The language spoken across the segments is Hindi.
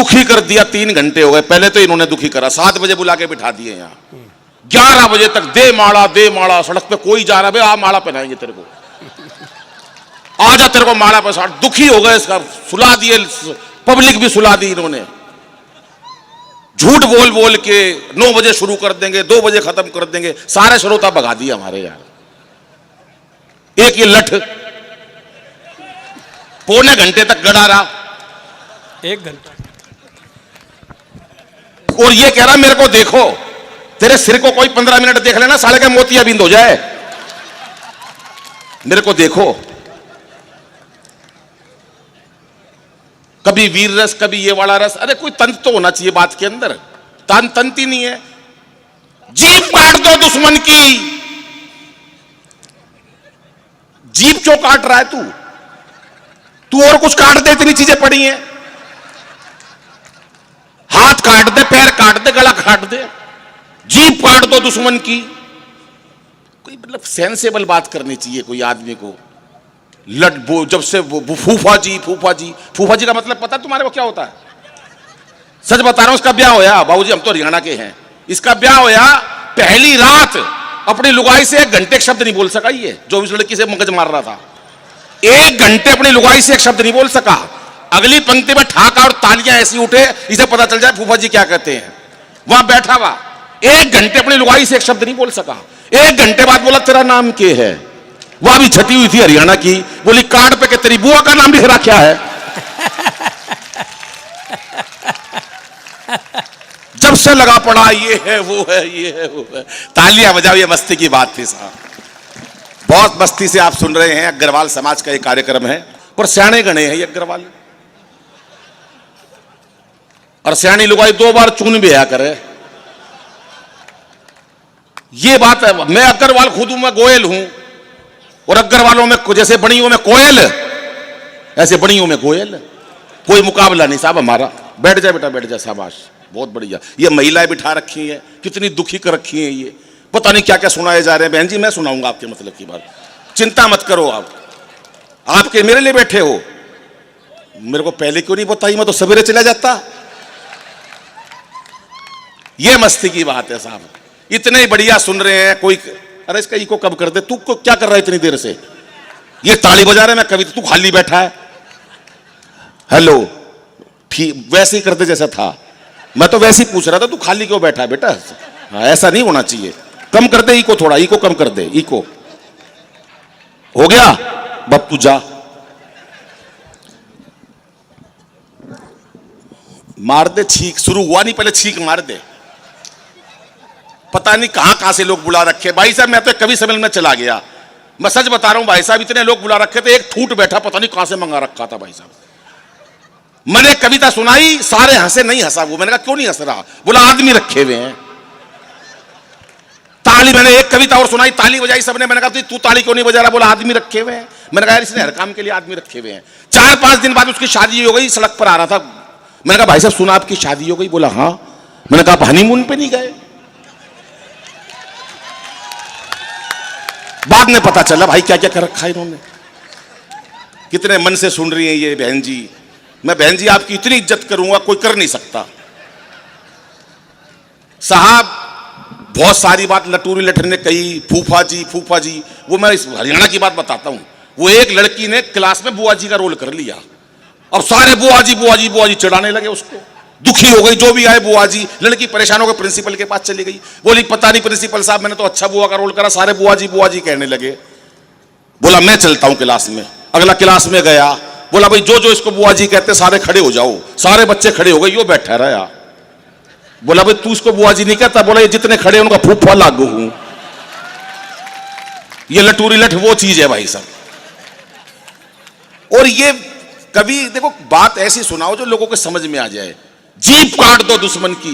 दुखी कर दिया। 3 घंटे हो गए, पहले तो इन्होंने दुखी करा, 7 बजे बुला के बिठा दिए यहाँ, 11 बजे तक दे माड़ा, सड़क पे कोई जा रहा है, आ माड़ा पहनाएंगे तेरे को, आजा तेरे को माड़ा पे। दुखी हो गए, इसका सुला दिए, पब्लिक भी सुला दी इन्होंने। झूठ बोल बोल के 9 बजे शुरू कर देंगे, 2 बजे खत्म कर देंगे, सारे श्रोता भगा दिए हमारे यार। एक ये लठ पौने घंटे तक गड़ा रहा, 1 घंटा, और ये कह रहा मेरे को देखो। तेरे सिर को कोई 15 मिनट देख लेना, साले का मोतियाबिंद हो जाए। मेरे को देखो, कभी वीर रस, कभी ये वाला रस। अरे कोई तंत्र तो होना चाहिए बात के अंदर, तंत ही नहीं है। जीभ काट दो दुश्मन की। जीभ क्यों काट रहा है तू और कुछ काट दे, इतनी चीजें पड़ी हैं। हाथ काट दे, पैर काट दे, गला काट दे, जीभ काट दो दुश्मन की। कोई मतलब सेंसेबल बात करनी चाहिए कोई आदमी को। जब से फूफा जी का मतलब पता तुम्हारे को क्या होता है? सच बता रहा हूं, इसका ब्याह होया, बाबूजी हम तो हरियाणा के हैं, इसका ब्याह होया, पहली रात अपनी लुगाई से 1 घंटे शब्द नहीं बोल सका। ये जो इस लड़की से मगज मार रहा था, 1 घंटे अपनी लुगाई से 1 शब्द नहीं बोल सका। अगली पंक्ति में ठाका और तालियां ऐसी उठे, इसे पता चल जाए फूफा जी क्या कहते हैं। वहां बैठा हुआ 1 घंटे अपनी लुगाई से 1 शब्द नहीं बोल सका। 1 घंटे बाद बोला तेरा नाम क्या है? वह भी छटी हुई थी हरियाणा की, बोली कार्ड पे के तेरी बुआ का नाम लिख रखा है। जब से लगा पड़ा ये है वो है। तालियां बजाओ, ये मस्ती की बात थी साहब, बहुत मस्ती से आप सुन रहे हैं। अग्रवाल समाज का एक कार्यक्रम है, पर सियाणे गणे हैं ये अग्रवाल, और सियाणी लुगाई 2 बार चून भी आया करे। ये बात है। मैं अग्रवाल खुद हूं, मैं गोयल हूं, और अग्रवालों में जैसे बणियों में कोयल, ऐसे बणियों में गोयल। कोई मुकाबला नहीं साहब हमारा। बैठ जा बेटा, बैठ जा, शाबाश, बहुत बढ़िया। ये महिलाएं बिठा रखी हैं, कितनी दुखी कर रखी हैं, ये पता नहीं क्या क्या सुनाए जा रहे हैं। बहन जी मैं सुनाऊंगा आपके मतलब की बात, चिंता मत करो आप। आपके मेरे लिए बैठे हो, मेरे को पहले क्यों नहीं बताई, मैं तो सवेरे चला जाता। ये मस्ती की बात है साहब, इतने बढ़िया सुन रहे हैं। कोई अरे इसका इको कब कर दे, तू क्या कर रहा है इतनी देर से? ये ताली बजा रहे, मैं कभी तू खाली बैठा है। हेलो, ठीक वैसे ही कर दे जैसा था। मैं तो वैसे ही पूछ रहा था, तू खाली क्यों बैठा है बेटा? हाँ, ऐसा नहीं होना चाहिए। कम कर दे इको, थोड़ा इको कम कर दे। इको हो गया, बब तू जा। मार दे छींक, शुरू हुआ नहीं, पहले छींक मार दे। पता नहीं कहां से लोग बुला रखे भाई साहब। मैं तो कवि सम्मेलन में चला गया, मैं सच बता रहा हूं भाई साहब, इतने लोग बुला रखे थे, एक ठूट बैठा, पता नहीं कहां से मंगा रखा था भाई साहब। मैंने कविता सुनाई, सारे हंसे, नहीं हंसा वो। मैंने कहा क्यों नहीं हंस रहा? बोला आदमी रखे हुए हैं। ताली, मैंने एक कविता और सुनाई, ताली बजाई सबने। मैंने कहा तू ताली क्यों नहीं बजा रहा? बोला आदमी रखे हुए हैं। मैंने कहा यार इसने हर काम के लिए आदमी रखे हुए हैं। 4-5 दिन बाद उसकी शादी हो गई, सड़क पर आ रहा था। मैंने कहा भाई साहब सुना आपकी शादी हो गई? बोला हाँ। मैंने कहा हनीमून पे नहीं गए? बाद में पता चला भाई क्या क्या कर रखा है इन्होंने। कितने मन से सुन रही हैं ये बहन जी। मैं बहन जी आपकी इतनी इज्जत करूंगा, कोई कर नहीं सकता साहब। बहुत सारी बात लटूरी लठर ने कही, फूफा जी। वो मैं इस हरियाणा की बात बताता हूं। वो एक लड़की ने क्लास में बुआ जी का रोल कर लिया, और सारे बुआ जी चिढ़ाने लगे उसको। दुखी हो गई, जो भी आए बुआ जी। लड़की परेशान होकर प्रिंसिपल के पास चली गई, बोली पता नहीं प्रिंसिपल साहब मैंने तो अच्छा बुआ का रोल करा, सारे बुआ जी कहने लगे। बोला मैं चलता हूं क्लास में। अगला क्लास में गया, बोला भाई जो इसको बुआ जी कहते सारे खड़े हो जाओ। सारे बच्चे खड़े हो गए, यो बैठा रहा। बोला भाई तू इसको बुआ जी नहीं कहता? बोला ये जितने खड़े उनका फूफा लागू हूं। ये लटूरी लठ वो चीज है भाई साहब। और ये कभी देखो बात ऐसी सुनाओ जो लोगों को समझ में आ जाए। जीभ काट दो दुश्मन की।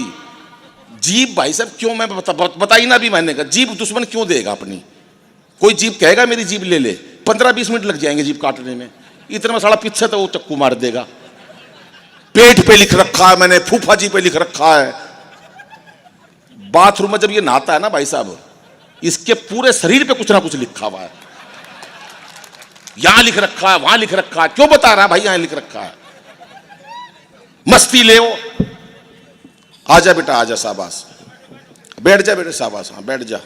जीभ भाई साहब क्यों, मैं बताई ना भी, मैंने कहा जीभ दुश्मन क्यों देगा अपनी? कोई जीभ कहेगा मेरी जीभ ले ले, 15-20 मिनट लग जाएंगे जीभ काटने में। इतना में साला पीछे तो वो चक्कू मार देगा। पेट पे लिख रखा है मैंने, फूफा जी पे लिख रखा है। बाथरूम में जब ये नहाता है ना भाई साहब, इसके पूरे शरीर पे कुछ ना कुछ लिखा हुआ है। यहां लिख रखा है, वहां लिख रखा है। क्यों बता रहा है भाई? यहां लिख रखा है। मस्ती ले। आजा बेटा आजा, शाबाश, बैठ जा बेटे, शाबाश, हाँ बैठ जा,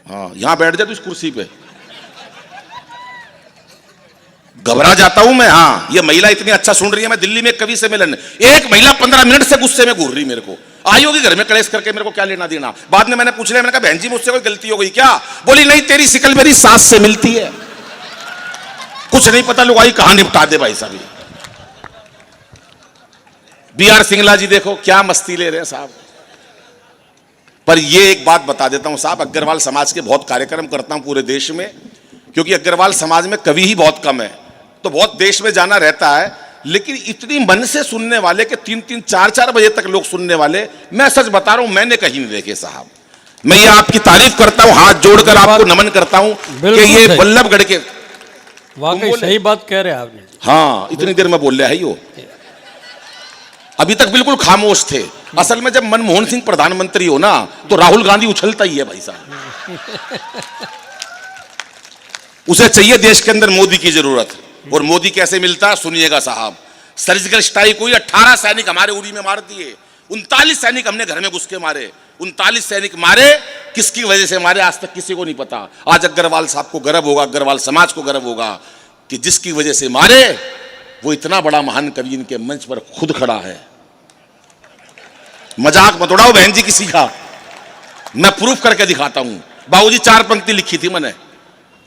हाँ यहां बैठ जा तू इस कुर्सी पे। घबरा जाता हूं मैं। हाँ ये महिला इतनी अच्छा सुन रही है। मैं दिल्ली में कवि से मिलन, एक महिला 15 मिनट से गुस्से में घूर रही मेरे को। आई होगी घर में कलेश करके, मेरे को क्या लेना देना। बाद में मैंने पूछ लिया, मैंने कहा बहन जी मुझसे कोई गलती हो गई क्या? बोली नहीं, तेरी शिकल मेरी सास से मिलती है। कुछ नहीं पता लुगाई कहां निपटा दे भाई साहब। BR सिंगला जी देखो क्या मस्ती ले रहे हैं साहब। पर ये एक बात बता देता हूं साहब, अग्रवाल समाज के बहुत कार्यक्रम करता हूं पूरे देश में, क्योंकि अग्रवाल समाज में कवि ही बहुत कम है, तो बहुत देश में जाना रहता है। लेकिन इतनी मन से सुनने वाले के 3-3, 4-4 बजे तक लोग सुनने वाले, मैं सच बता रहा हूं मैंने कहीं नहीं देखे साहब। मैं ये आपकी तारीफ करता हूं, हाथ जोड़कर आपको नमन करता हूं कि ये बल्लभगढ़ के वाकई सही बात कह रहे हैं आपने। हाँ इतनी देर में बोल रहा है यो, अभी तक बिल्कुल खामोश थे। असल में जब मनमोहन सिंह प्रधानमंत्री हो ना तो राहुल गांधी उछलता ही है भाई साहब। उसे चाहिए देश के अंदर मोदी की जरूरत। और मोदी कैसे मिलता है सुनिएगा साहब। सर्जिकल स्ट्राइक हुई, 18 सैनिक हमारे उरी में मार दिए, 39 सैनिक हमने घर में घुस के मारे। 39 सैनिक मारे, किसकी वजह से मारे आज तक किसी को नहीं पता। आज अग्रवाल साहब को गर्व होगा, अग्रवाल समाज को गर्व होगा कि जिसकी वजह से मारे वो इतना बड़ा महान कवि इनके मंच पर खुद खड़ा है। मजाक मत उड़ाओ बहन जी किसी का, मैं प्रूफ करके दिखाता हूं। बाबूजी 4 पंक्ति लिखी थी मैंने,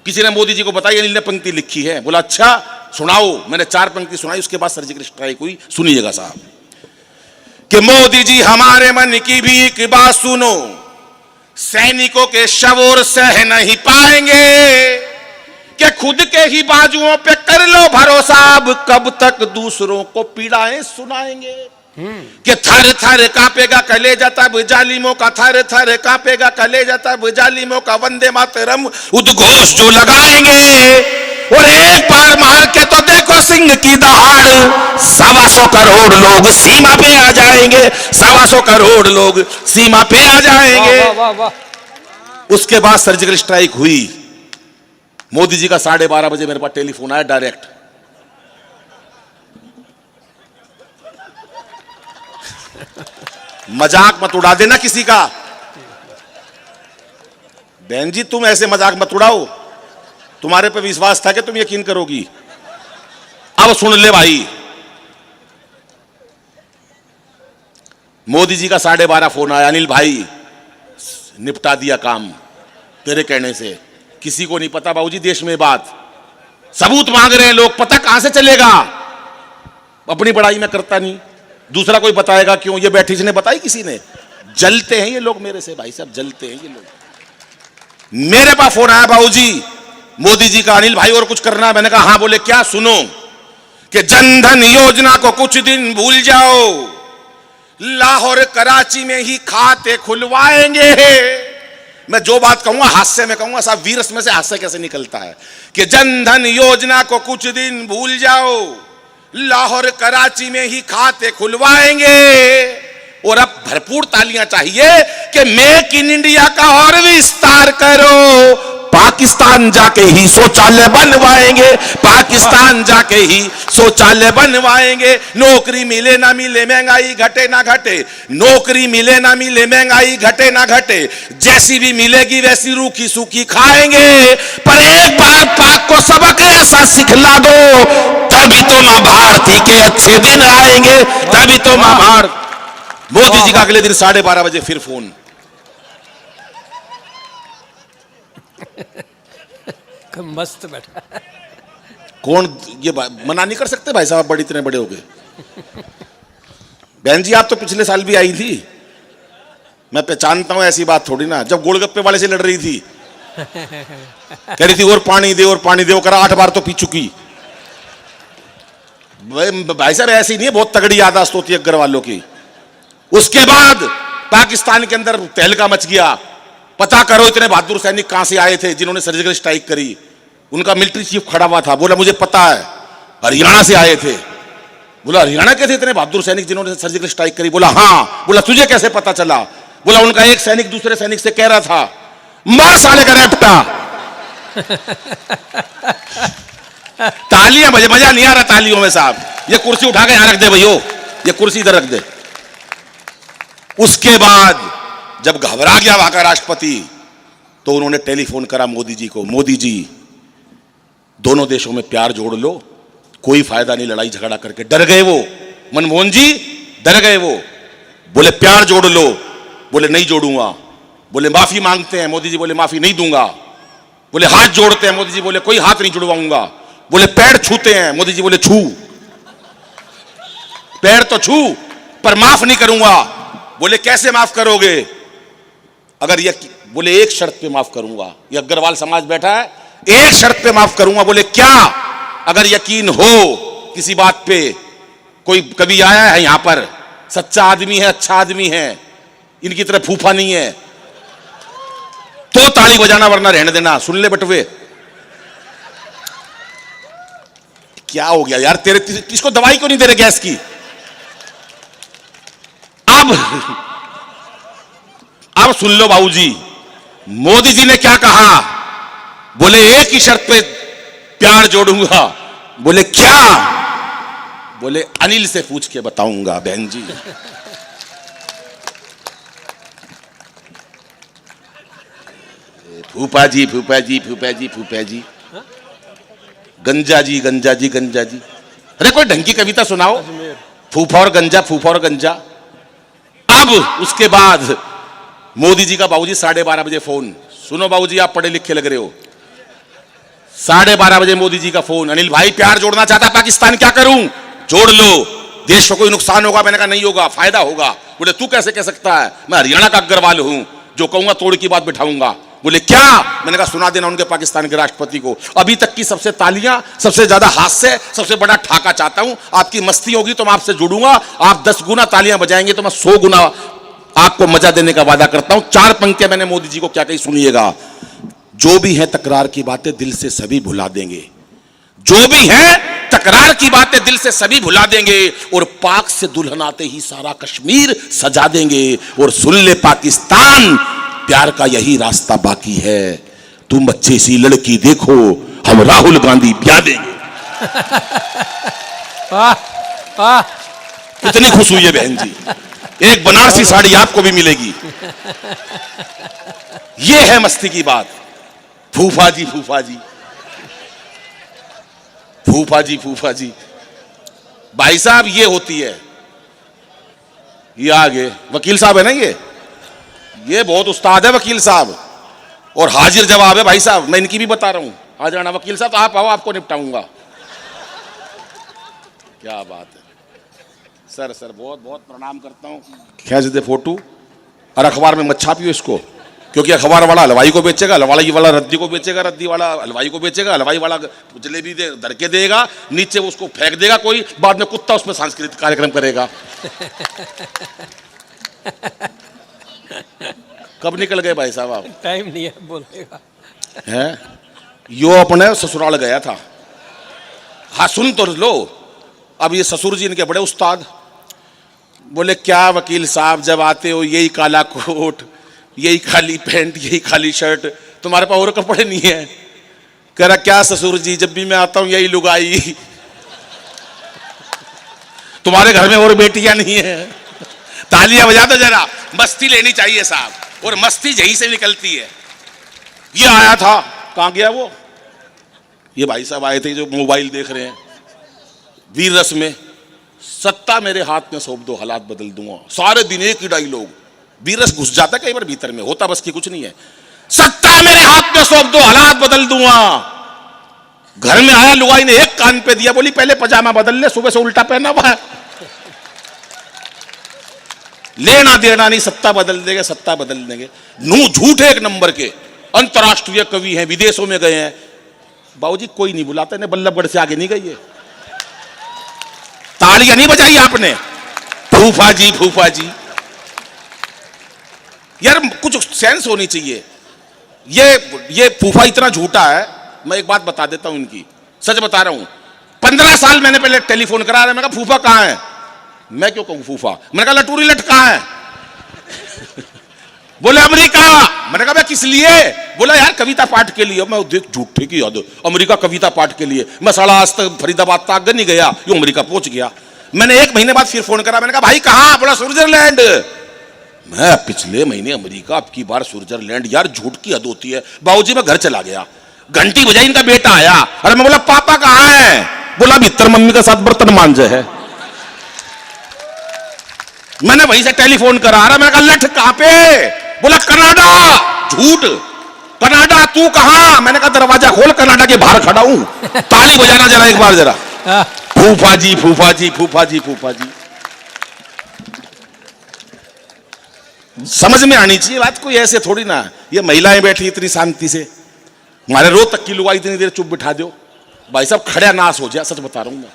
किसी ने मोदी जी को बताया अनिल ने पंक्ति लिखी है। बोला अच्छा सुनाओ, मैंने 4 पंक्ति सुनाई, उसके बाद सर्जिकल स्ट्राइक हुई। सुनिएगा साहब कि मोदी जी हमारे मन की भी एक बात सुनो, सैनिकों के शवोर सह नहीं पाएंगे, कि खुद के ही बाजुओं पे कर लो भरोसा, अब कब तक दूसरों को पीड़ाएं सुनाएंगे। कि थर थर कांपेगा कलेजा तब जालिमों का, थर थर कांपेगा कलेजा तब जालिमों का, वंदे मातरम उद्घोष जो लगाएंगे। और एक बार मार के तो देखो सिंह की दहाड़, 125 करोड़ लोग सीमा पे आ जाएंगे, 125 करोड़ लोग सीमा पे आ जाएंगे। वाह, वाह, वाह। उसके बाद सर्जिकल स्ट्राइक हुई। मोदी जी का 12:30 बजे मेरे पास टेलीफोन आया डायरेक्ट। मजाक मत उड़ा देना किसी का। बहन जी तुम ऐसे मजाक मत उड़ाओ, तुम्हारे पे विश्वास था कि तुम यकीन करोगी। अब सुन ले भाई, मोदी जी का 12:30 फोन आया, अनिल भाई निपटा दिया काम तेरे कहने से। किसी को नहीं पता बाबूजी देश में बात, सबूत मांग रहे हैं लोग, पता कहां से चलेगा। अपनी पढ़ाई में करता नहीं, दूसरा कोई बताएगा क्यों। ये बैठी ने बताई किसी ने। जलते हैं ये लोग मेरे से भाई साहब, जलते हैं ये लोग। मेरे पास फोन आया बाबूजी मोदी जी का, अनिल भाई और कुछ करना है। मैंने कहा हाँ। बोले क्या? सुनो कि जनधन योजना को कुछ दिन भूल जाओ, लाहौर कराची में ही खाते खुलवाएंगे। मैं जो बात कहूंगा हास्य में कहूंगा साहब, वीरस में से हास्य कैसे निकलता है। कि जनधन योजना को कुछ दिन भूल जाओ, लाहौर कराची में ही खाते खुलवाएंगे। और अब भरपूर तालियां चाहिए कि मेक इन इंडिया का और विस्तार करो, पाकिस्तान जाके ही शौचालय बनवाएंगे, पाकिस्तान जाके ही शौचालय बनवाएंगे। नौकरी मिले ना मिले, महंगाई घटे ना घटे, नौकरी मिले ना मिले, महंगाई घटे ना घटे, जैसी भी मिलेगी वैसी रूखी सूखी खाएंगे। पर एक बार पाक को सबक ऐसा सिखला दो, तभी तो मां भारती के अच्छे दिन आएंगे, तभी तो मां भारत। मोदी जी का अगले दिन 12:30 बजे फिर फोन। मस्त बैठा। कौन ये मना नहीं कर सकते भाई साहब, बड़े इतने बड़े हो गए। बहन जी आप तो पिछले साल भी आई थी, मैं पहचानता हूं, ऐसी बात थोड़ी ना। जब गोलगप्पे वाले से लड़ रही थी, कह रही थी और पानी दे और पानी दे, वो करा 8 बार तो पी चुकी। भाई साहब ऐसी नहीं है, बहुत तगड़ी याददाश्त होती है अग्रवालों की। उसके बाद पाकिस्तान के अंदर तहलका मच गया। पता करो इतने बहादुर सैनिक कहां से आए थे जिन्होंने सर्जिकल स्ट्राइक करी। उनका मिलिट्री चीफ खड़ा हुआ था, बोला मुझे पता है, हरियाणा से आए थे। बोला हरियाणा के थे इतने बहादुर सैनिक जिन्होंने सर्जिकल स्ट्राइक करी? बोला हाँ। बोला तुझे कैसे पता चला? बोला उनका एक सैनिक दूसरे सैनिक से कह रहा था, मार साले का रैप्टा। तालियां बजे, मजा नहीं आ रहा तालियों में साहब। ये कुर्सी उठा के यहां रख दे भैयो, ये कुर्सी इधर रख दे। उसके बाद जब घबरा गया वहां का राष्ट्रपति, तो उन्होंने टेलीफोन करा मोदी जी को, मोदी जी दोनों देशों में प्यार जोड़ लो, कोई फायदा नहीं लड़ाई झगड़ा करके। डर गए वो, मनमोहन जी डर गए वो, बोले प्यार जोड़ लो, बोले नहीं जोड़ूंगा। बोले माफी मांगते हैं, मोदी जी बोले माफी नहीं दूंगा। बोले हाथ जोड़ते हैं, मोदी जी बोले कोई हाथ नहीं जुड़वाऊंगा। बोले पैर छूते हैं, मोदी जी बोले छू, पैर तो छू पर माफ नहीं करूंगा। बोले कैसे माफ करोगे? अगर ये, बोले एक शर्त पे माफ करूंगा। ये अग्रवाल समाज बैठा है, एक शर्त पे माफ करूंगा। बोले क्या? अगर यकीन हो किसी बात पे, कोई कभी आया है यहां पर, सच्चा आदमी है, अच्छा आदमी है, इनकी तरह फूफा नहीं है, तो ताली बजाना, वरना रहने देना। सुन ले बटवे, क्या हो गया यार तेरे, इसको दवाई क्यों नहीं दे रहे गैस की? अब सुन लो बाबूजी, मोदी जी ने क्या कहा? बोले एक ही शर्त पे प्यार जोड़ूंगा। बोले क्या? बोले अनिल से पूछ के बताऊंगा बहन जी। फूफा जी, फूफा जी, फूफा जी, फूफा जी, गंजा जी, गंजा जी, गंजा जी। अरे कोई ढंग की कविता सुनाओ। फूफा और गंजा, फूफा और गंजा। अब उसके बाद मोदी जी का बाबूजी 12:30 बजे फोन। सुनो बाबूजी, आप पढ़े लिखे लग रहे हो। 12:30 बजे मोदी जी का फोन, अनिल भाई प्यार जोड़ना चाहता पाकिस्तान, क्या करूं? जोड़ लो, देश को कोई नुकसान होगा? मैंने कहा नहीं होगा, फायदा होगा। बोले तू कैसे कह सकता है? मैं हरियाणा का अग्रवाल हूं, जो कहूंगा तोड़ की बात बिठाऊंगा। बोले क्या? मैंने कहा सुना देना उनके पाकिस्तान के राष्ट्रपति को, अभी तक की सबसे तालियां, सबसे ज्यादा हास्य, सबसे बड़ा ठाका चाहता हूं। आपकी मस्ती होगी तो मैं आपसे जुड़ूंगा, आप 10 गुना तालियां बजाएंगे तो मैं 100 गुना आपको मजा देने का वादा करता हूं। 4 पंक्तियां मैंने मोदी जी को क्या कही, सुनिएगा। जो भी है तकरार की बातें दिल से सभी भुला देंगे, जो भी है तकरार की बातें दिल से सभी भुला देंगे, और पाक से दुल्हन आते ही सारा कश्मीर सजा देंगे। और सुन ले पाकिस्तान, प्यार का यही रास्ता बाकी है, तुम अच्छी सी लड़की देखो, हम राहुल गांधी ब्याह देंगे। कितनी खुश हुई है बहन जी, एक बनारसी साड़ी आपको भी मिलेगी। ये है मस्ती की बात। फूफा जी, फूफा जी, फूफा जी, फूफा जी। भाई साहब ये होती है, ये आगे वकील साहब है ना, ये बहुत उस्ताद है वकील साहब, और हाजिर जवाब है भाई साहब। मैं इनकी भी बता रहा हूं, आ जाना वकील साहब, आप आओ, आपको निपटाऊंगा। क्या बात है सर, सर बहुत बहुत प्रणाम करता हूं। खींच दे फोटो, और अखबार में मत छापियो इसको, क्योंकि अखबार वाला हलवाई को बेचेगा, हलवाई वाला रद्दी को बेचेगा, रद्दी वाला हलवाई को बेचेगा, हलवाई वाला जलेबी दे धर के देगा, नीचे उसको फेंक देगा कोई, बाद में कुत्ता उसमें सांस्कृतिक कार्यक्रम करेगा। कब निकल गए भाई साहब आप? टाइम नहीं है बोलेगा। हैं? यो अपने ससुराल गया था। हाँ सुन तो लो, अब ये ससुर जी इनके बड़े उस्ताद। बोले क्या वकील साहब, जब आते हो यही काला कोट, यही खाली पैंट, यही खाली शर्ट, तुम्हारे पास और कपड़े नहीं है? कह रहा क्या ससुर जी, जब भी मैं आता हूं यही लुगाई, तुम्हारे घर में और बेटियां नहीं है? तालियां बजा दो जरा, मस्ती लेनी चाहिए साहब, और मस्ती यहीं से निकलती है। ये आया था, कहां गया वो? ये भाई साहब आए थे जो मोबाइल देख रहे हैं, वीर रस में, सत्ता मेरे हाथ में सौंप दो, हालात बदल दूंगा। सारे दिन एक ही डायलॉग, वीर रस घुस जाता है कई बार भीतर में, होता बस की कुछ नहीं है। सत्ता मेरे हाथ में सौंप दो, हालात बदल दूंगा। घर में आया, लुगाई ने एक कान पे दिया, बोली पहले पजामा बदल ले, सुबह से उल्टा पहना हुआ है। लेना देना नहीं, सत्ता बदल देंगे, सत्ता बदल देंगे। नू झूठे एक नंबर के अंतरराष्ट्रीय कवि हैं, विदेशों में गए हैं। बाबूजी कोई नहीं बुलाता, इन्हें बल्लभगढ़ से आगे नहीं गई है। तालियां नहीं बजाई आपने, फूफा जी, फूफा जी। यार कुछ सेंस होनी चाहिए। ये फूफा इतना झूठा है, मैं एक बात बता देता हूं इनकी, सच बता रहा हूं। 15 साल मैंने पहले टेलीफोन करा, मैं कहा फूफा कहां है? मैं क्यों कहूं फूफा, मैंने कहा लटूरी लट कहां है? बोले अमेरिका। मैंने कहा किस लिए? बोला यार कविता पाठ के लिए। मैं देख झूठे की याद, अमेरिका कविता पाठ के लिए। मैं साला आज तक फरीदाबाद तक नहीं गया, ये अमेरिका पहुंच गया। मैंने 1 महीने बाद फिर फोन करा, मैंने कहा भाई कहां? बोला स्विट्जरलैंड। मैं पिछले महीने अमेरिका, अब की बार स्विट्जरलैंड। यार झूठ की हद होती है। बाबूजी मैं घर चला गया, घंटी बजाई, इनका बेटा आया। अरे मैं बोला पापा कहां है? बोला भीतर मम्मी के साथ बर्तन मांजे है। मैंने वहीं से टेलीफोन करा रहा, मैंने कहा लठ कहां पे? बोला कनाडा। झूठ, कनाडा तू कहां? मैंने कहा दरवाजा खोल, कनाडा के बाहर खड़ा हूं। ताली बजाना जरा एक बार जरा। फूफा जी फूफा जी फूफा जी फूफा जी। समझ में आनी चाहिए बात, कोई ऐसे थोड़ी ना। ये महिलाएं बैठी इतनी शांति से, हमारे रोज तक की लुगाई इतनी देर चुप बिठा दो। भाई साहब खड़ा नाश हो जाए, सच बता रहा हूं मैं।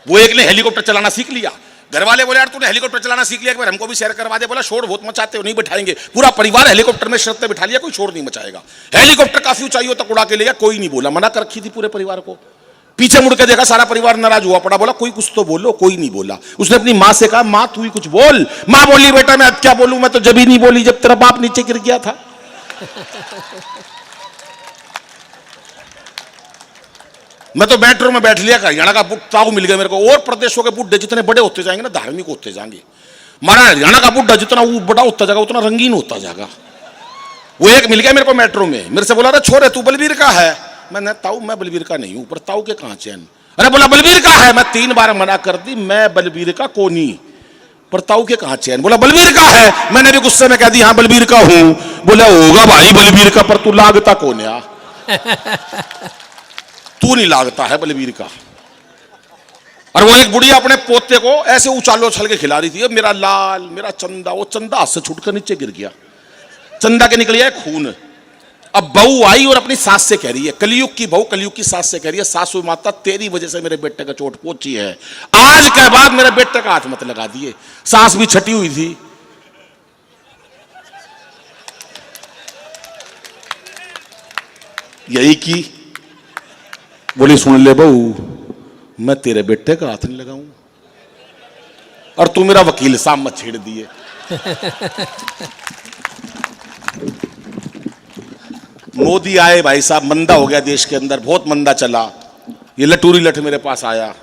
वो एक ने हेलीकॉप्टर चलाना सीख लिया, घर वाले बोले यार तूने हेलीकॉप्टर चलाना सीख लिया, एक बार हमको भी शेयर करवा दे। बोला शोर बहुत मचाते हो, नहीं बिठाएंगे। पूरा परिवार हेलीकॉप्टर में शर्त बिठा लिया, कोई शोर नहीं मचाएगा। हेलीकॉप्टर काफी ऊंचाई तक उड़ा के ले गया, कोई नहीं बोला। मना कर रखी थी पूरे परिवार को। पीछे मुड़ के देखा, सारा परिवार नाराज हुआ पड़ा। बोला कोई कुछ तो बोलो, कोई नहीं बोला। उसने अपनी मां से कहा मां तू ही कुछ बोल। मां बोली बेटा मैं अब क्या बोलूं, मैं तो जब ही नहीं बोली जब तेरा बाप नीचे गिर गया था। मैं तो मेट्रो में बैठ लिया, हरियाणा का बुढ़ा मिल गया मेरे को। और प्रदेशों के बुढ़े जितने बड़े होते जाएंगे ना, धार्मिक होते जाएंगे। हमारा हरियाणा का बुढ़ा जितना वो बड़ा होता जाएगा उतना रंगीन होता जाएगा। वो एक मिल गया मेरे को मेट्रो में, मेरे से बोला अरे छोरे तू बलबीर का है? मैंने ताऊ मैं बलबीर का नहीं हूं, पर ताऊ के कहां चैन? अरे बोला बलबीर का है। मैं 3 बार मना कर दी, मैं बलबीर का कोनी, पर ताऊ के कहां चैन? बोला बलबीर का है। मैंने भी गुस्से में कह दी हाँ बलबीर का हूं। बोला होगा भाई बलबीर का, पर तू लागता कौन है? तू नहीं लागता है बलबीर का। और वो एक बुढ़िया अपने पोते को ऐसे उछालो उछल के खिला रही थी, मेरा लाल मेरा चंदा। वो चंदा हाथ से छूटकर नीचे गिर गया, चंदा के निकल गया खून। अब बहू आई और अपनी सास से कह रही है, कलयुग की बहू कलयुग की सास से कह रही है, सासू माता तेरी वजह से मेरे बेटे का चोट पहुंची है, आज के बाद मेरे बेटे का हाथ मत लगा दिए। सास भी छटी हुई थी। यही की बोली सुन ले बहू, मैं तेरे बेटे का हाथ नहीं लगाऊं और तू मेरा वकील साहब मत छेड़ दिए। मोदी आए भाई साहब, मंदा हो गया देश के अंदर, बहुत मंदा चला। ये लटूरी लठ मेरे पास आया,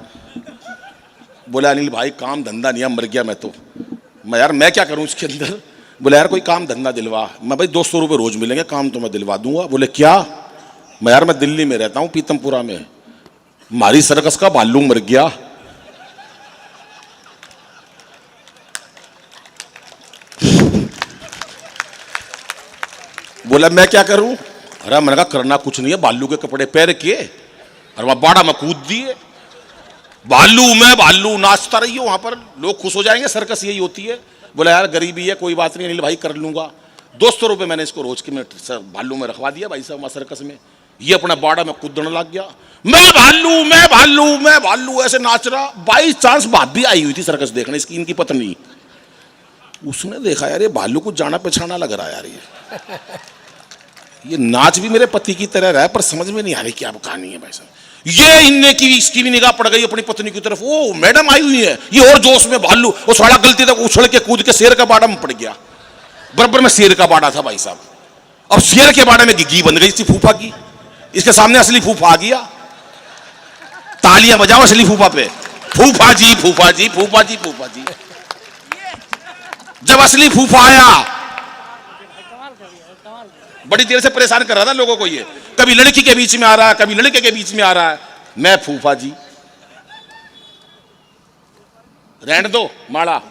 बोला अनिल भाई काम धंधा नहीं है, मर गया मैं तो। मैं यार मैं क्या करूं इसके अंदर? बोला यार कोई काम धंधा दिलवा। मैं भाई 200 रुपये रोज मिलेंगे, काम तो मैं दिलवा दूंगा। बोले क्या? मैं यार मैं दिल्ली में रहता हूं पीतमपुरा में, हमारी सर्कस का भालू मर गया। बोला मैं क्या करूं? अरे मैंने कहा करना कुछ नहीं है, भालू के कपड़े पहन के और वहां बाड़ा में कूद दिए, भालू में भालू नाचता रही हो, वहां पर लोग खुश हो जाएंगे, सर्कस यही होती है। बोला यार गरीबी है, कोई बात नहीं अनिल भाई कर लूंगा। 200 रुपये मैंने इसको रोज के भालू में रखवा दिया भाई साहब सर्कस में। ये अपना बाड़ा में कूदने लग गया, मैं भालू मैं भालू मैं भालू ऐसे नाच रहा। बाई चांस भाभी आई हुई थी सर्कस देखने, इसकी इनकी पत्नी। उसने देखा यार ये भालू को जाना पहचाना लग रहा है यार, ये नाच भी मेरे पति की तरह रहा है, पर समझ में नहीं आ रही क्या कहानी है भाई साहब। ये इनने की इसकी भी निगाह पड़ गई अपनी पत्नी की तरफ, ओ मैडम आई हुई है, ये और जोश में भालू, वो साला गलती तक उछल के कूद के शेर का बाड़ा में पड़ गया। बराबर में शेर का बाड़ा था भाई साहब। अब शेर के बाड़े में घी बन गई थी फूफा की, इसके सामने असली फूफा आ गया। तालियां बजाओ असली फूफा पे, फूफा जी फूफा जी फूफा जी फूफा जी। जब असली फूफा आया, बड़ी देर से परेशान कर रहा था लोगों को, ये कभी लड़की के बीच में आ रहा है, कभी लड़के के बीच में आ रहा है। मैं फूफा जी रहने दो माड़ा।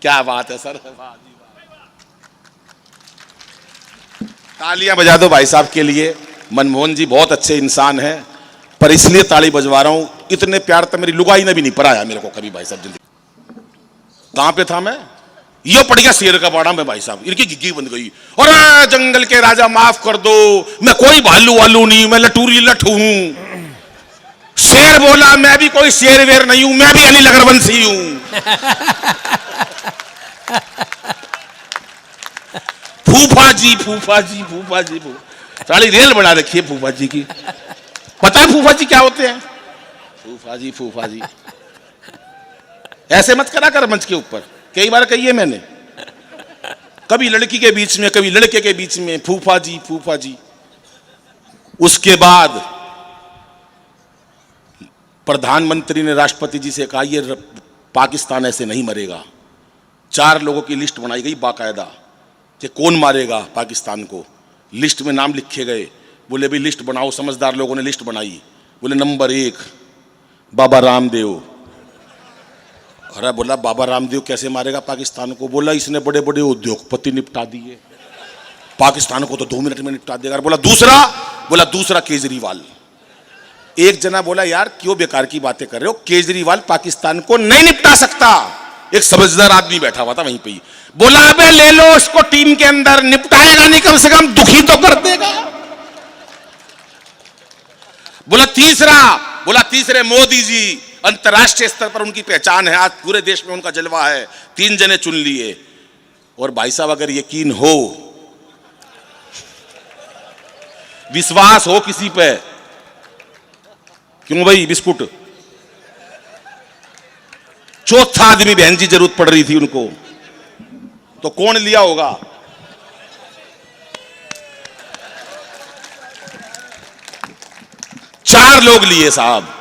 क्या बात है सर, तालियां बजा दो भाई साहब के लिए। मनमोहन जी बहुत अच्छे इंसान हैं, पर इसलिए ताली बजवा रहा हूं, इतने प्यार तो मेरी लुगाई ने भी नहीं पराया मेरे को कभी भाई साहब जिंदगी। कहां पे था मैं? यो पड़ गया शेर का बाड़ा में भाई साहब, इनकी घिग्गी बन गई। और जंगल के राजा माफ कर दो, मैं कोई भालू वालू नहीं, मैं लटूरी लठ हूं। शेर बोला मैं भी कोई शेर वेर नहीं हूं, मैं भी अनिल अग्रवंशी हूं। फूफा जी फूफा जी फूफा जी साली रेल बना रखी है फूफा जी की। पता है फूफा जी क्या होते हैं? फूफा जी ऐसे मत करा कर मंच के ऊपर, कई बार कही है मैंने, कभी लड़की के बीच में, कभी लड़के के बीच में, फूफा जी फूफा जी। उसके बाद प्रधानमंत्री ने राष्ट्रपति जी से कहा ये पाकिस्तान ऐसे नहीं मरेगा। 4 लोगों की लिस्ट बनाई गई बाकायदा कि कौन मारेगा पाकिस्तान को। लिस्ट में नाम लिखे गए। बोले भी लिस्ट बनाओ, समझदार लोगों ने लिस्ट बनाई। बोले नंबर 1 बाबा रामदेव। अरे बोला बाबा रामदेव कैसे मारेगा पाकिस्तान को? बोला इसने बड़े बड़े उद्योगपति निपटा दिए, पाकिस्तान को तो 2 मिनट में निपटा देगा। बोला दूसरा केजरीवाल। एक जना बोला यार क्यों बेकार की बातें कर रहे हो, केजरीवाल पाकिस्तान को नहीं निपटा सकता। एक समझदार आदमी बैठा हुआ था वहीं पे ही। बोला अबे ले लो उसको टीम के अंदर, निपटाएगा नहीं कम से कम दुखी तो कर देगा। बोला तीसरे मोदी जी, अंतर्राष्ट्रीय स्तर पर उनकी पहचान है, आज पूरे देश में उनका जलवा है। 3 जने चुन लिए। और भाई साहब अगर यकीन हो, विश्वास हो किसी पे, क्यों भाई बिस्कुट, चौथा आदमी बहन जी जरूरत पड़ रही थी उनको, तो कौन लिया होगा? चार लोग लिए साहब।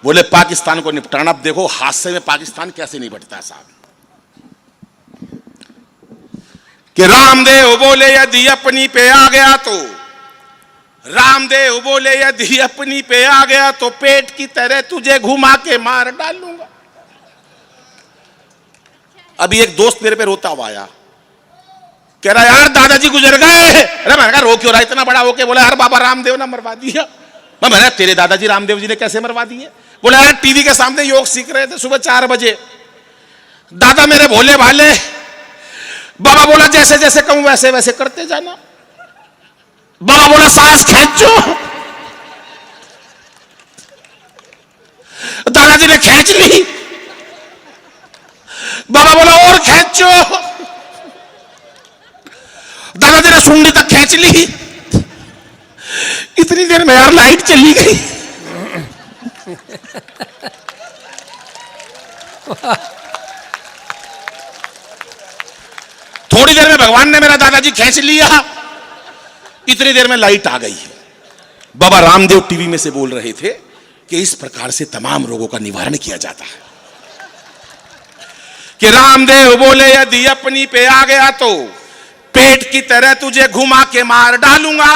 बोले पाकिस्तान को निपटाना। अब देखो हादसे में पाकिस्तान कैसे निपटता है साहब। कि रामदेव बोले यदि अपनी पे आ गया तो, रामदेव बोले यदि अपनी पे आ गया तो पेट की तरह तुझे घुमा के मार डालूंगा। अभी एक दोस्त मेरे पे रोता हुआ आया, कह रहा यार दादाजी गुजर गए। अरे मैंने कहा रो क्यों रहा इतना बड़ा होके? बोला यार बाबा रामदेव ने मरवा दिया। मैंने तेरे दादाजी रामदेव जी ने कैसे मरवा दिए? बोला यार टीवी के सामने योग सीख रहे थे सुबह 4 बजे, दादा मेरे भोले भाले। बाबा बोला जैसे जैसे कहूं वैसे वैसे करते जाना। बाबा बोला सांस खींचो, दादाजी ने खींच ली। बाबा बोला और खींचो, दादाजी ने सूंडी तक खींच ली। इतनी देर में यार लाइट चली गई। थोड़ी देर में भगवान ने मेरा दादाजी खींच लिया, इतनी देर में लाइट आ गई। बाबा रामदेव टीवी में से बोल रहे थे कि इस प्रकार से तमाम रोगों का निवारण किया जाता है। कि रामदेव बोले यदि अपनी पे आ गया तो पेट की तरह तुझे घुमा के मार डालूंगा।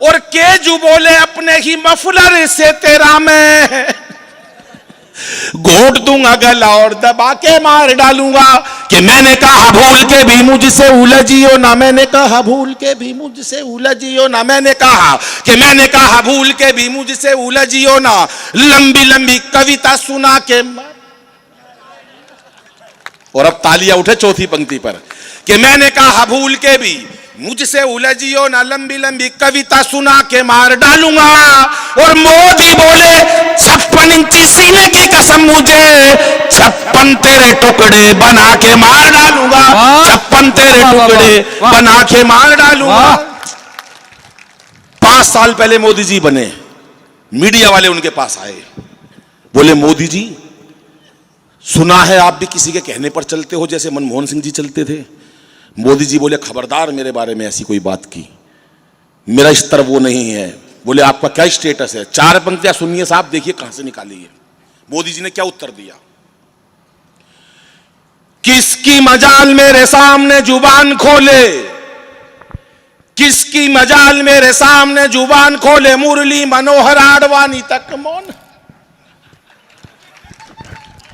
और केजू बोले अपने ही मफलर से तेरा मैं घोट दूंगा गला और दबा के मार डालूंगा। कि मैंने कहा भूल के भी मुझसे उलझियो ना, मैंने कहा भूल के भी मुझसे उलझियो ना, मैंने कहा कि मैंने कहा भूल के भी मुझसे उलझियो ना, लंबी लंबी कविता सुना के। और अब तालियां उठे चौथी पंक्ति पर कि मैंने कहा भूल के भी मुझसे उलझियो ना, लंबी लंबी कविता सुना के मार डालूंगा। और मोदी बोले 56 इंची सीने की कसम मुझे 56 तेरे टुकड़े बना के मार डालूंगा। 56 तेरे टुकड़े बना के मार डालूंगा। 5 साल पहले मोदी जी बने, मीडिया वाले उनके पास आए, बोले मोदी जी सुना है आप भी किसी के कहने पर चलते हो जैसे मनमोहन सिंह जी चलते थे। मोदी जी बोले खबरदार मेरे बारे में ऐसी कोई बात की, मेरा स्तर वो नहीं है। बोले आपका क्या स्टेटस है? 4 पंक्तियां सुनिए साहब, देखिए कहां से निकाली है। मोदी जी ने क्या उत्तर दिया? किसकी मजाल मेरे सामने जुबान खोले, किसकी मजाल मेरे सामने जुबान खोले, मुरली मनोहर आडवाणी तक मौन।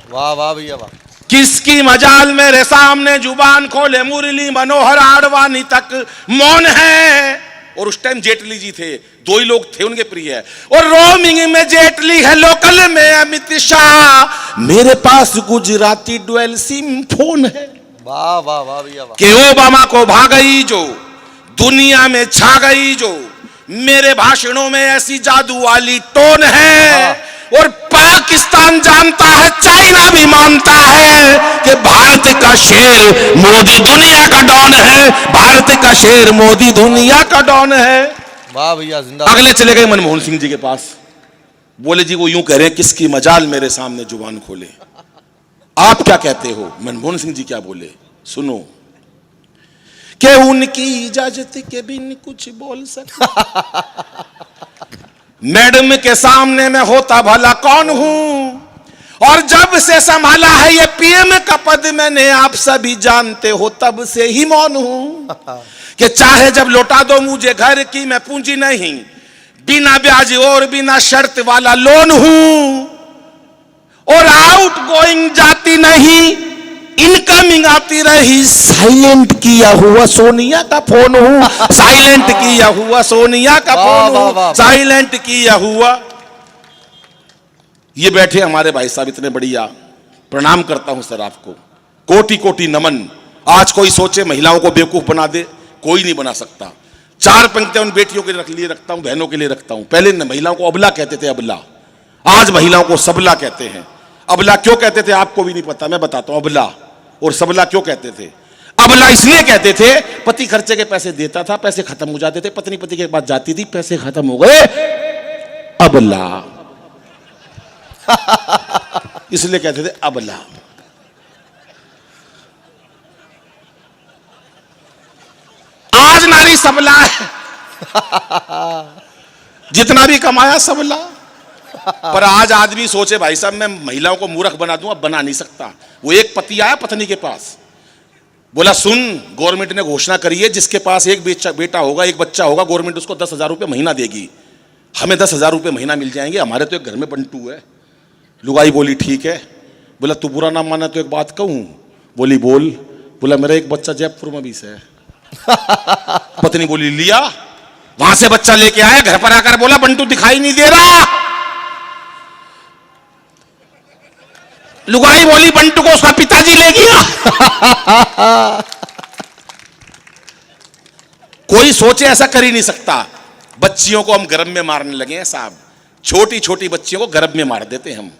वाह वाह भैया वाह। किसकी मजाल मेरे सामने जुबान खोले, मुरली मनोहर आडवाणी तक मौन है। और उस टाइम जेटली जी थे, 2 ही लोग थे उनके प्रिय। और रोमिंग में जेटली है, लोकल में अमित शाह, मेरे पास गुजराती डुअल सिम फोन है। वाह वाह वाह भैया वाह। कि ओबामा को भागई जो, दुनिया में छा गई जो, मेरे भाषणों में ऐसी जादू वाली टोन है। और पाकिस्तान जानता है, चाइना भी मानता है कि भारत का शेर मोदी दुनिया का डॉन है। भारत का शेर मोदी दुनिया का डॉन है। वाह भैया जिंदा। अगले चले गए मनमोहन सिंह जी के पास, बोले जी वो यूं कह रहे हैं किसकी मजाल मेरे सामने जुबान खोले। आप क्या कहते हो? मनमोहन सिंह जी क्या बोले, सुनो। कि उनकी इजाजत के बिन कुछ बोल सकता, मैडम के सामने मैं होता भला कौन हूं, और जब से संभाला है ये पीएम का पद मैंने, आप सभी जानते हो तब से ही मौन हूं। कि चाहे जब लौटा दो मुझे घर की मैं पूंजी नहीं, बिना ब्याज और बिना शर्त वाला लोन हूं, और आउट गोइंग जाती नहीं, इनकमिंग आती रही, साइलेंट किया हुआ सोनिया का फोन हूं, साइलेंट किया हुआ सोनिया का फोन हूं, साइलेंट किया हुआ। ये बैठे हमारे भाई साहब इतने बढ़िया, प्रणाम करता हूं सर आपको, कोटि कोटि नमन। आज कोई सोचे महिलाओं को बेवकूफ बना दे, कोई नहीं बना सकता। चार पंक्तियां उन बेटियों के लिए रखता हूं, बहनों के लिए रखता हूं। पहले महिलाओं को अबला कहते थे, अबला। आज महिलाओं को सबला कहते हैं। अबला क्यों कहते थे आपको भी नहीं पता, मैं बताता हूं। अबला और सबला क्यों कहते थे? अबला इसलिए कहते थे, पति खर्चे के पैसे देता था, पैसे खत्म हो जाते थे, पत्नी पति के पास जाती थी, पैसे खत्म हो गए, अबला। इसलिए कहते थे अबला। आज नारी सबला है, जितना भी कमाया सबला। पर आज आदमी सोचे भाई साहब मैं महिलाओं को मूर्ख बना दूंगा, बना नहीं सकता। वो एक पति आया पत्नी के पास, बोला सुन, गवर्नमेंट ने घोषणा करी है जिसके पास एक बेटा होगा, एक बच्चा होगा, गवर्नमेंट उसको 10,000 रुपये महीना देगी। हमें 10,000 रुपये महीना मिल जाएंगे, हमारे तो एक घर में बंटू है। लुगाई बोली ठीक है। बोला तू बुरा ना माना तो एक बात कहूं? बोली बोल। बोला मेरा एक बच्चा जयपुर में भी है। पत्नी बोली लिया, वहां से बच्चा लेके आया, घर पर आकर बोला बंटू दिखाई नहीं दे रहा। लुगाई बोली बंटू को उसका पिताजी ले गया। कोई सोचे ऐसा कर ही नहीं सकता। बच्चियों को हम गर्भ में मारने लगे हैं साहब, छोटी छोटी बच्चियों को गर्भ में मार देते हम।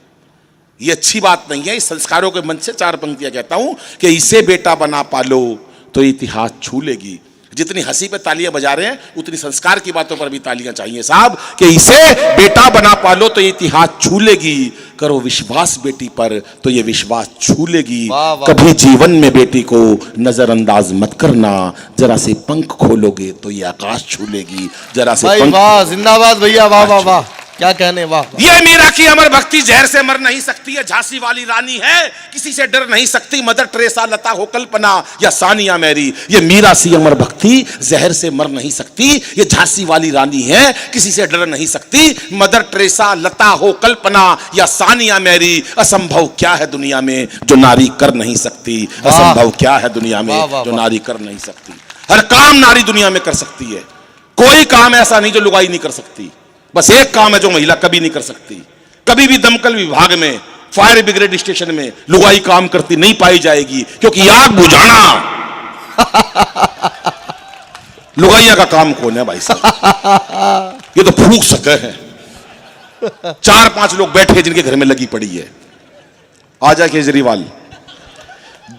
ये अच्छी बात नहीं है। इस संस्कारों के मन से चार पंक्तियां कहता हूं कि इसे बेटा बना पालो तो इतिहास छू लेगी। जितनी हंसी पे तालियां बजा रहे हैं उतनी संस्कार की बातों पर भी तालियां चाहिए साहब, कि इसे बेटा बना पालो तो इतिहास छू लेगी, करो विश्वास बेटी पर तो ये विश्वास छू लेगी। कभी जीवन में बेटी को नजरअंदाज मत करना, जरा से पंख खोलोगे तो ये आकाश छू लेगी। जरा से पंख। वाह, जिंदाबाद भैया, वाह वाह वाह, क्या कहने, वाह। ये मीरा की अमर भक्ति जहर से मर नहीं सकती है, झांसी वाली रानी है किसी से डर नहीं सकती, मदर टेरेसा लता हो कल्पना या सानिया मैरी। ये मीरा सी अमर भक्ति जहर से मर नहीं सकती, ये झांसी वाली रानी है किसी से डर नहीं सकती, मदर टेरेसा लता हो कल्पना या सानिया मैरी। असंभव क्या है दुनिया में जो नारी कर नहीं सकती, असंभव क्या है दुनिया में जो नारी कर नहीं सकती। हर काम नारी दुनिया में कर सकती है, कोई काम ऐसा नहीं जो लुगाई नहीं कर सकती। बस एक काम है जो महिला कभी नहीं कर सकती। कभी भी दमकल विभाग में, फायर ब्रिगेड स्टेशन में लुगाई काम करती नहीं पाई जाएगी, क्योंकि आग बुझाना लुगाइया का काम कौन है भाई साहब? ये तो फूंक सके हैं। 4-5 लोग बैठे जिनके घर में लगी पड़ी है। आजा केजरीवाल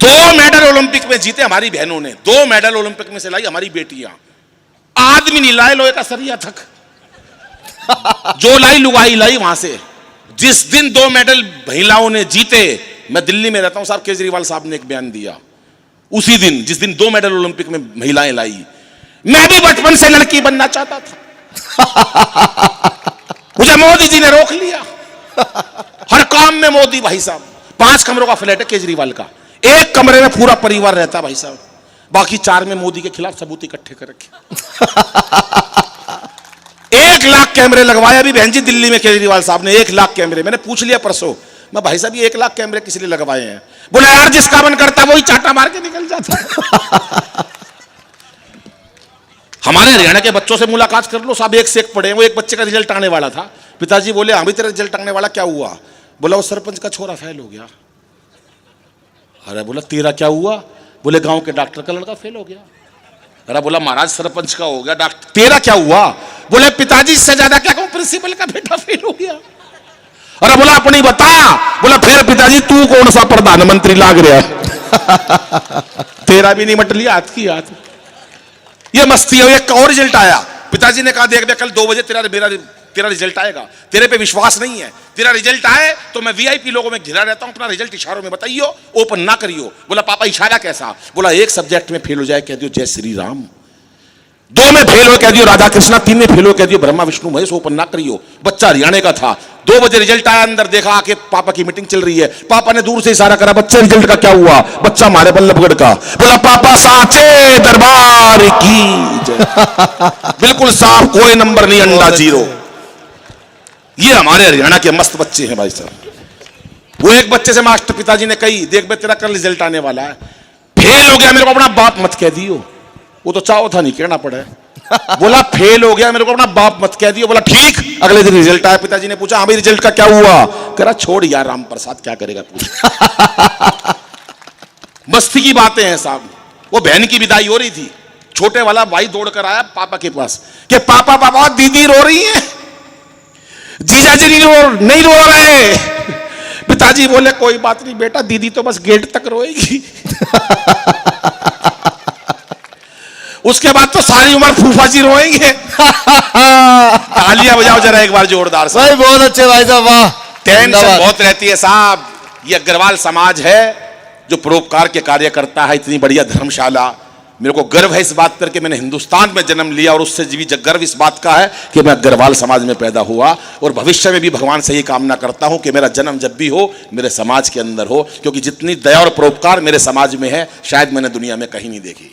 2 मेडल ओलंपिक में जीते हमारी बहनों ने, 2 मेडल ओलंपिक में से लाई हमारी बेटियां। आदमी नहीं लाए लोहे का सरिया तक, जो लाई लुगाई लाई वहां से। जिस दिन 2 मेडल महिलाओं ने जीते, मैं दिल्ली में रहता हूं साहब, केजरीवाल साहब ने एक बयान दिया उसी दिन जिस दिन 2 मेडल ओलंपिक में महिलाएं लाई। मैं भी बचपन से लड़की बनना चाहता था, मुझे मोदी जी ने रोक लिया। हर काम में मोदी भाई साहब। 5 कमरों का फ्लैट है केजरीवाल का, एक कमरे में पूरा परिवार रहता भाई साहब, बाकी 4 में मोदी के खिलाफ सबूत इकट्ठे कर रखे। 1 लाख कैमरे लगवाया अभी बहन जी दिल्ली में केजरीवाल साहब ने, 1 लाख कैमरे। मैंने पूछ लिया परसों, मैं भाई साहब ये 1 लाख कैमरे किस लिए लगवाए हैं? बोला यार जिसका मन करता वही चाटा मार के निकल जाता। हमारे हरियाणा के बच्चों से मुलाकात कर लो साहब, एक से एक पढ़े। वो एक बच्चे का रिजल्ट आने वाला था, पिताजी बोले हाँ भी तेरा रिजल्ट आने वाला, क्या हुआ? बोला वो सरपंच का छोरा फेल हो गया। अरे बोला तेरा क्या हुआ? बोले गांव के डॉक्टर का लड़का फेल हो गया। अरे बोला महाराज सरपंच का हो गया, डॉक्टर तेरा क्या हुआ? बोले पिताजी से ज्यादा क्या कहूं, प्रिंसिपल का बेटा फेल हो गया। अरे बोला अपनी बता। बोला फिर पिताजी तू कौन सा प्रधानमंत्री लाग रहा? तेरा भी नहीं मट लिया हाथ की हाथ। ये मस्ती है। एक और रिजल्ट आया, पिताजी ने कहा देख कल 2 बजे तेरा मेरा तेरा रिजल्ट आएगा। तेरे पे विश्वास नहीं है, तेरा रिजल्ट आए तो मैं वीआईपी लोगों में घिरा रहता हूं, अपना रिजल्ट इशारों में बताइयो, ओपन ना करियो। बोला पापा इशारा कैसा? बोला एक सब्जेक्ट में फेल हो जाए कह दियो जय श्री राम, 2 में फेल हो कह दियो राधा कृष्णा, 3 में फेल हो कह दियो ब्रह्मा विष्णु महेश, ओपन ना करियो। बच्चा हरियाणा का था, 2 बजे रिजल्ट आया, अंदर देखा आके पापा की मीटिंग चल रही है। पापा ने दूर से इशारा करा, बच्चे रिजल्ट का क्या हुआ? बच्चा हमारे बल्लभगढ़ का। बोला पापा साचे दरबार की जय। बिल्कुल साफ, कोई नंबर नहीं, अंडा 0। ये हमारे हरियाणा के मस्त बच्चे हैं भाई साहब। वो एक बच्चे से मास्टर पिताजी ने कही, देख बे तेरा कल रिजल्ट आने वाला है, फेल हो गया मेरे को अपना बाप मत कह दियो। वो तो चाहो था नहीं कहना पड़ा। बोला फेल हो गया मेरे को अपना बाप मत कह दियो। बोला ठीक। अगले दिन रिजल्ट आया, पिताजी ने पूछा हाँ भाई रिजल्ट का क्या हुआ? कह रहा छोड़ यार राम प्रसाद क्या करेगा पूछ। मस्ती की बातें हैं साहब। वो बहन की विदाई हो रही थी, छोटे वाला भाई दौड़ कर आया पापा के पास कि पापा पापा दीदी रो रही है, जीजा जी नहीं रो रहे। पिताजी बोले कोई बात नहीं बेटा, दीदी तो बस गेट तक रोएगी। उसके बाद तो सारी उम्र फूफा जी रोएंगे। तालियां बजाओ जरा एक बार जोरदार से। भाई बहुत अच्छे भाई साहब, वाह। टेंशन बहुत रहती है साहब। ये अग्रवाल समाज है जो परोपकार के कार्य करता है, इतनी बढ़िया धर्मशाला। मेरे को गर्व है इस बात पर कि मैंने हिंदुस्तान में जन्म लिया, और उससे भी गर्व इस बात का है कि मैं अग्रवाल समाज में पैदा हुआ, और भविष्य में भी भगवान से ये कामना करता हूं कि मेरा जन्म जब भी हो मेरे समाज के अंदर हो, क्योंकि जितनी दया और परोपकार मेरे समाज में है शायद मैंने दुनिया में कहीं नहीं देखी।